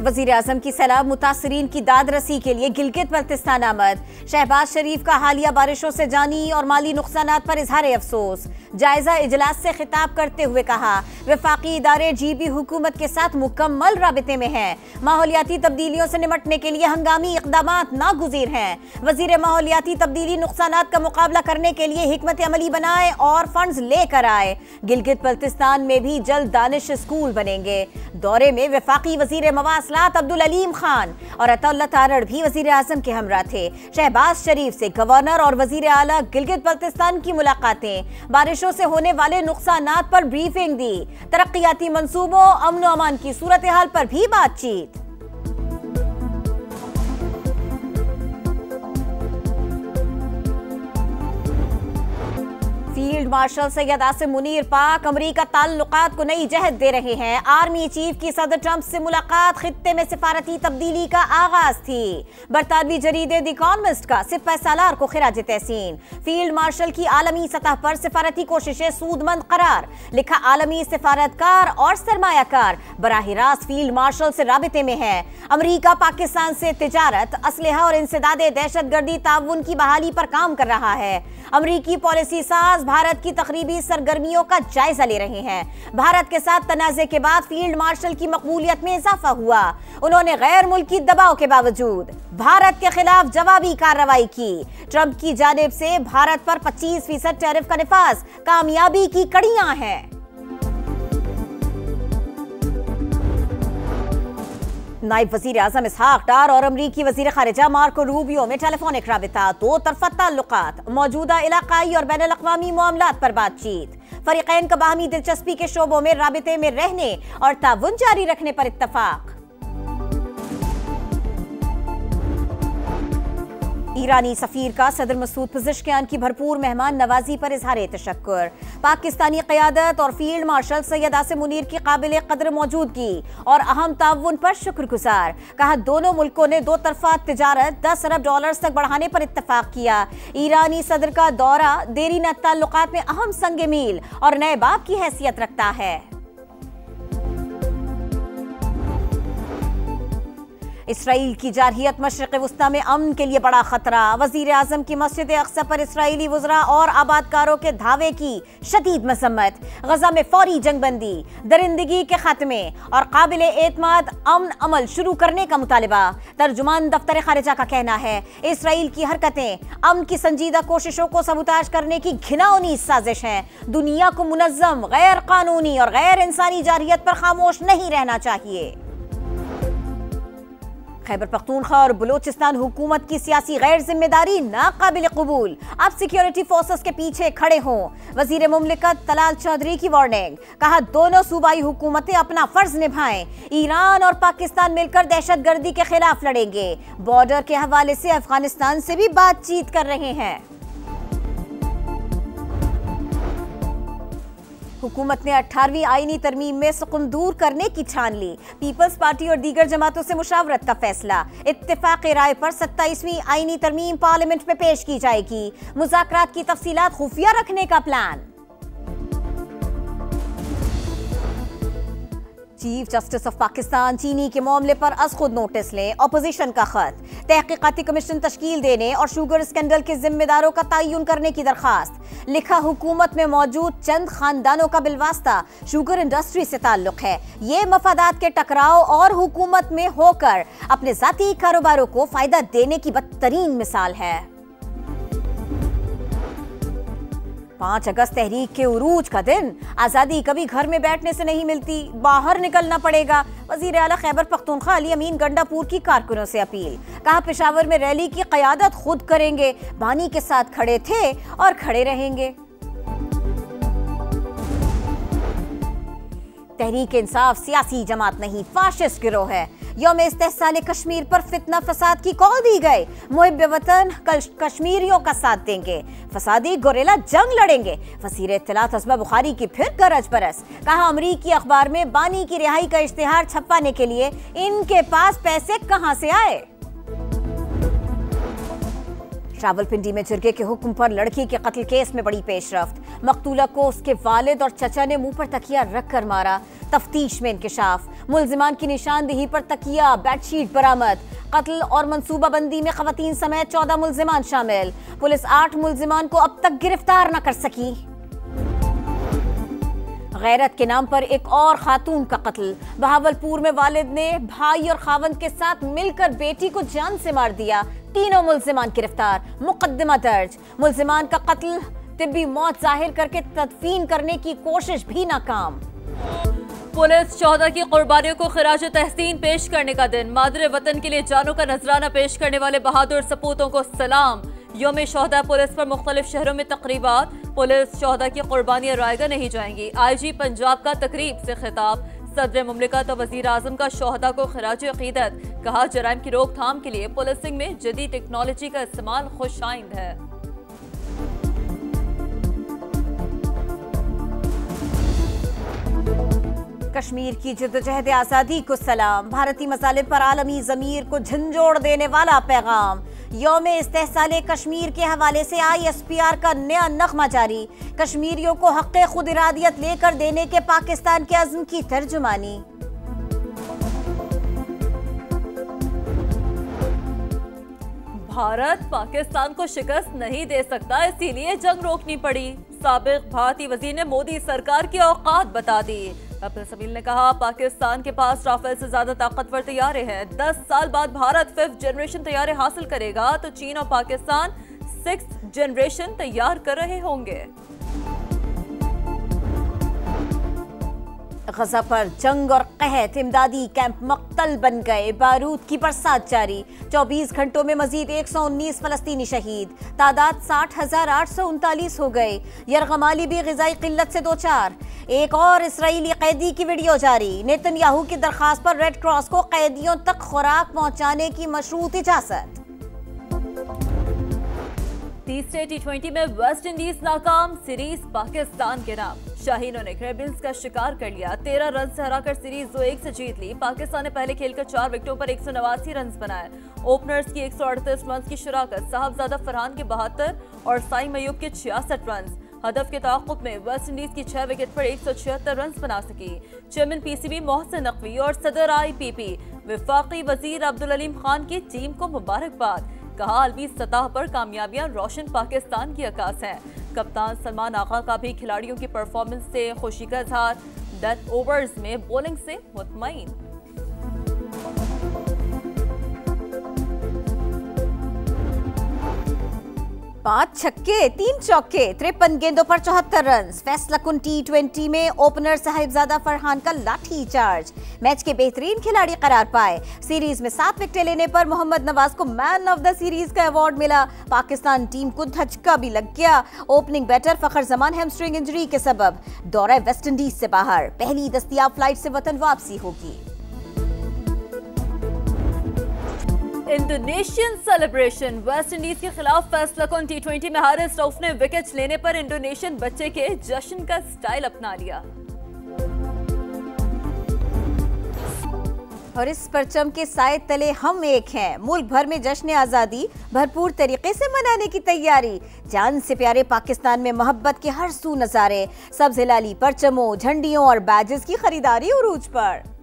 वजीर आजम की सैलाब मुतासरीन की दाद रसी के लिए गिलगित बल्तिस्तान आमद। शहबाज शरीफ का हालिया बारिशों से जानी और माली नुकसानात पर इजहार अफसोस। जायजा इजलास से खिताब करते हुए कहा, वफाकी इदारे जीबी हुकूमत के साथ मुकम्मल राबिते में हैं। माहौलियाती तब्दीलियों से निमटने के लिए हंगामी इक़दामात नागुज़ीर हैं। वजीर माहौलियाती तब्दीली नुकसानात का मुकाबला करने के लिए हिकमत अमली बनाए और फंड्स लेकर आए। गिलगित बल्तिस्तान में भी जल्द दानिश स्कूल बनेंगे। दौरे में वफाकी वजीर मवासलात अब्दुल अलीम खान और अतउल्लाह तारड़ भी वजीर आजम के हमरा थे। शहबाज शरीफ से गवर्नर और वजीर आला गिलगित बल्तिस्तान की मुलाकातें, बारिशों से होने वाले नुकसानात पर ब्रीफिंग दी, तरक्याती मंसूबों, अमन और अमान की सूरत हाल पर भी बातचीत। फील्ड मार्शल सैयद आसिम मुनीर पाक अमरीका ताल्लुकात को नई जहद दे रहे हैं। आर्मी चीफ की सदर ट्रंप से मुलाकात खित्ते में सिफारती तब्दीली का आगाज थी। बरतानवी जरीदे द इकोनॉमिस्ट का सिपह सालार को खिराज तहसीन। फील्ड मार्शल की आलमी सतह पर सिफारती कोशिशें सूदमंद करार। लिखा, आलमी सिफारतकार और सरमायाकार बराह रास्त फील्ड मार्शल से राबिते में है। अमरीका पाकिस्तान से तिजारत, असलहा और इंसदादे दहशतगर्दी ताउन की बहाली पर काम कर रहा है। अमरीकी पॉलिसी साज भारत की तकरीबी सरगर्मियों का जायजा ले रहे हैं। भारत के साथ तनाज़े के बाद फील्ड मार्शल की मकबूलियत में इजाफा हुआ। उन्होंने गैर मुल्की दबाव के बावजूद भारत के खिलाफ जवाबी कार्रवाई की। ट्रंप की जानिब से भारत पर 25% टैरिफ का निफाज कामयाबी की कड़ियां हैं। नायब वजीर आजम इसहाक डार और अमरीकी वजीर खारिजा मार्को रूबियो में टेलीफोनिक राबिता, दो तरफा ताल्लुकात, मौजूदा इलाकाई और बैनुल अक़वामी मामलात पर बातचीत। फरीक़ैन का बाहमी दिलचस्पी के शोबों में राबिते में रहने और ताउन जारी रखने पर इत्तफाक। ईरानी सफीर का सदर मसूद पज़ेश्कियान की भरपूर मेहमान नवाजी पर इजहार तशक्कुर। पाकिस्तानी क़यादत और फील्ड मार्शल सैयद आसिम मुनीर की काबिल कदर मौजूदगी और अहम ताउन पर शुक्रगुजार। कहा, दोनों मुल्कों ने दो तरफा तिजारत $10 अरब तक बढ़ाने पर इत्तफाक किया। ईरानी सदर का दौरा देरीन ताल्लुकात में अहम संग मील और नए बाब की हैसियत रखता है। इसराइल की जारहियत मशरिक़ वुस्ता में अमन के लिए बड़ा खतरा। वजीर आजम की मस्जिद अक्सा पर इसराइली वज़रा और आबादकारों के धावे की शदीद मसम्मत। गजा में फौरी जंगबंदी, दरिंदगी के खात्मे और काबिल एतमाद अमन अमल शुरू करने का मुतालिबा। तर्जुमान दफ्तर खारिजा का कहना है, इसराइल की हरकतें अमन की संजीदा कोशिशों को सबूताज करने की घिनौनी साजिश हैं। दुनिया को मुनज़्ज़म, गैर कानूनी और गैर इंसानी जारहियत पर खामोश नहीं रहना चाहिए। खैबर पख्तूनख्वा और बलूचिस्तान हुकूमत की सियासी गैर जिम्मेदारी नाकाबिल कबूल। अब सिक्योरिटी फोर्सेस के पीछे खड़े हों। वजीर मुमलिकत तलाल चौधरी की वार्निंग। कहा, दोनों सूबाई हुकूमतें अपना फर्ज निभाएं। ईरान और पाकिस्तान मिलकर दहशतगर्दी के खिलाफ लड़ेंगे। बॉर्डर के हवाले से अफगानिस्तान से भी बातचीत कर रहे हैं। हुकूमत ने 18वीं आईनी तरमीम में सुकून दूर करने की ठान ली। पीपल्स पार्टी और दीगर जमातों से मुशावरत का फैसला। इत्तेफाक राय पर 27वीं आईनी तरमीम पार्लियामेंट में पेश की जाएगी। मुज़ाकरात की तफसीलात खुफिया रखने का plan. Chief justice of Pakistan चीनी के मामले पर अज खुद नोटिस लें। अपोजिशन का खत। तहकीकाती कमीशन तश्कील देने और शुगर स्कैंडल के जिम्मेदारों का तयन करने की दरखास्त। लिखा, हुकूमत में मौजूद चंद खानदानों का बिलवास्ता शुगर इंडस्ट्री से ताल्लुक है। ये मफादात के टकराव और हुकूमत में होकर अपने जाती कारोबारों को फायदा देने की बदतरीन मिसाल है। 5 अगस्त तहरीक के उरूज का दिन। आज़ादी कभी घर में बैठने से नहीं मिलती, बाहर निकलना पड़ेगा। वज़ीर आला खैबर पख्तूनख्वा अली अमीन गंडापुर की कारकुनों से अपील। कहा, पेशावर में रैली की क़यादत खुद करेंगे। बानी के साथ खड़े थे और खड़े रहेंगे। तहरीक इंसाफ सियासी जमात नहीं, फाशिस्ट गिरोह है। यौम इस्तेहसाल कश्मीर पर फितना फसाद की कॉल दी गई। मुहिब वतन कश्मीरियों का साथ देंगे, फसादी गोरेला जंग लड़ेंगे। वज़ीर इत्तलात असबा बुखारी की फिर गरज बरस। कहा, अमरीकी अखबार में बानी की रिहाई का इश्तिहार छपवाने के लिए इनके पास पैसे कहां से आए। रावलपिंडी में जिरगे के हुक्म पर लड़की के कत्ल केस में बड़ी पेशरफ्त। मकतूला को उसके वालिद और चचा ने मुंह पर तकिया रखकर मारा। तफ्तीश में इंकिशाफ। मुल्जिमान की निशानदेही पर तकिया बेडशीट बरामद। कत्ल और मंसूबाबंदी में खवातीन समेत 14 मुल्जिमान शामिल। पुलिस 8 मुल्जिमान को अब तक गिरफ्तार न कर सकी। गैरत के नाम पर एक और खातून का कत्ल। बहावलपुर में वालिद ने भाई और खावंद के साथ मिलकर बेटी को जान से मार दिया। तीनों मुल्जिमान गिरफ्तार। मुकदमा दर्ज। मुल्जिमान का कत्ल तिब्बी मौत जाहिर करके तदफीन करने की कोशिश भी नाकाम। पुलिस शोहदा की कुर्बानियों को खिराज तहसीन पेश करने का दिन। मादरे वतन के लिए जानों का नजराना पेश करने वाले बहादुर सपूतों को सलाम। यौम शोहदा पुलिस पर मुख्तलिफ शहरों में तकरीबात। पुलिस शोहदा की कुर्बानियां रायगा नहीं जाएंगी। IG पंजाब का तकरीब से खिताब। सदर मुमलिकत और वजीर आजम का शोहदा को खिराज अकीदत। कहा जराइम की रोकथाम के लिए पुलिसिंग में जदीद टेक्नोलॉजी का इस्तेमाल खुशाइंद है। कश्मीर की जद्दोजहद आज़ादी को सलाम। भारतीय मसालिब पर आलमी ज़मीर को झंझोड़ देने वाला पैगाम। यौम इस्तेहसाल कश्मीर के हवाले से ISPR का नया नगमा जारी। कश्मीरियों को हक़ खुद इरादियत लेकर देने के पाकिस्तान के अज़्म की तर्जुमानी। भारत पाकिस्तान को शिकस्त नहीं दे सकता, इसीलिए जंग रोकनी पड़ी। साबिक भारतीय वजीर ने मोदी सरकार की औकात बता दी। कपिल सिब्बल ने कहा पाकिस्तान के पास राफेल से ज्यादा ताकतवर तैयारे हैं। 10 साल बाद भारत 5th जनरेशन तैयारे हासिल करेगा तो चीन और पाकिस्तान 6th जनरेशन तैयार कर रहे होंगे। गजा पर जंग और कहत। इमदादी कैंप मक्तल बन गए। बारूद की बरसात जारी। 24 घंटों में मजीद 119 फलस्तीनी शहीद। तादाद 60,839 हो गए। यरगमाली भी ग़िज़ाई किल्लत से दो चार। एक और इसराइली कैदी की वीडियो जारी। नेतन्याहू की दरखास्त पर रेड क्रॉस को कैदियों तक खुराक पहुंचाने की मशरूत इजाजत। तीसरे T20 में वेस्ट इंडीज नाकाम। सीरीज पाकिस्तान के नाम। शाहीनों ने कैरेबियंस का शिकार कर लिया। 13 रन से हराकर सीरीज 2-1 से जीत ली। पाकिस्तान ने पहले खेलकर 4 विकेटों पर 189 रन बनाए। ओपनर्स की 138 रन की शिराकत। साहबजादा फरहान के 72 और साइम मयूब के 66 रन। हदफ के ताक़ुब में वेस्ट इंडीज की 6 विकेट पर 176 रन बना सकी। चेयरमैन PCB मोहसिन नकवी और सदर IPP वफाकी वजीर अब्दुल अलीम खान की टीम को मुबारकबाद। कहा अलमी सतह पर कामयाबियां रोशन पाकिस्तान की अक्कास हैं। कप्तान सलमान आगा का भी खिलाड़ियों की परफॉर्मेंस से खुशी का इजहार। डेथ ओवर्स में बॉलिंग से मुतमईन। 5 छक्के 3 चौके 53 गेंदों पर 74 रन। फैसलाकुन T20 में ओपनर साहिबजादा फरहान का लाठी चार्ज। मैच के बेहतरीन खिलाड़ी करार पाए। सीरीज में 7 विकेटें लेने पर मोहम्मद नवाज को मैन ऑफ द सीरीज का अवार्ड मिला। पाकिस्तान टीम को धचका भी लग गया। ओपनिंग बैटर फखर जमान हैमस्ट्रिंग इंजरी के सबब दौरे वेस्ट इंडीज से बाहर। पहली दस्तयाब फ्लाइट से वतन वापसी होगी। Indonesian celebration. वेस्ट इंडीज के खिलाफ फैसलाकुन T20 में हारिस रऊफ ने विकेट लेने पर इंडोनेशियन बच्चे के जश्न का स्टाइल अपना लिया। और इस परचम के साए तले हम एक हैं। मुल्क भर में जश्न आज़ादी भरपूर तरीके से मनाने की तैयारी। जान से प्यारे पाकिस्तान में मोहब्बत के हर सू नज़ारे। सब्ज़ हिलाली परचमों, झंडियों और बैजेस की खरीदारी उरूज पर।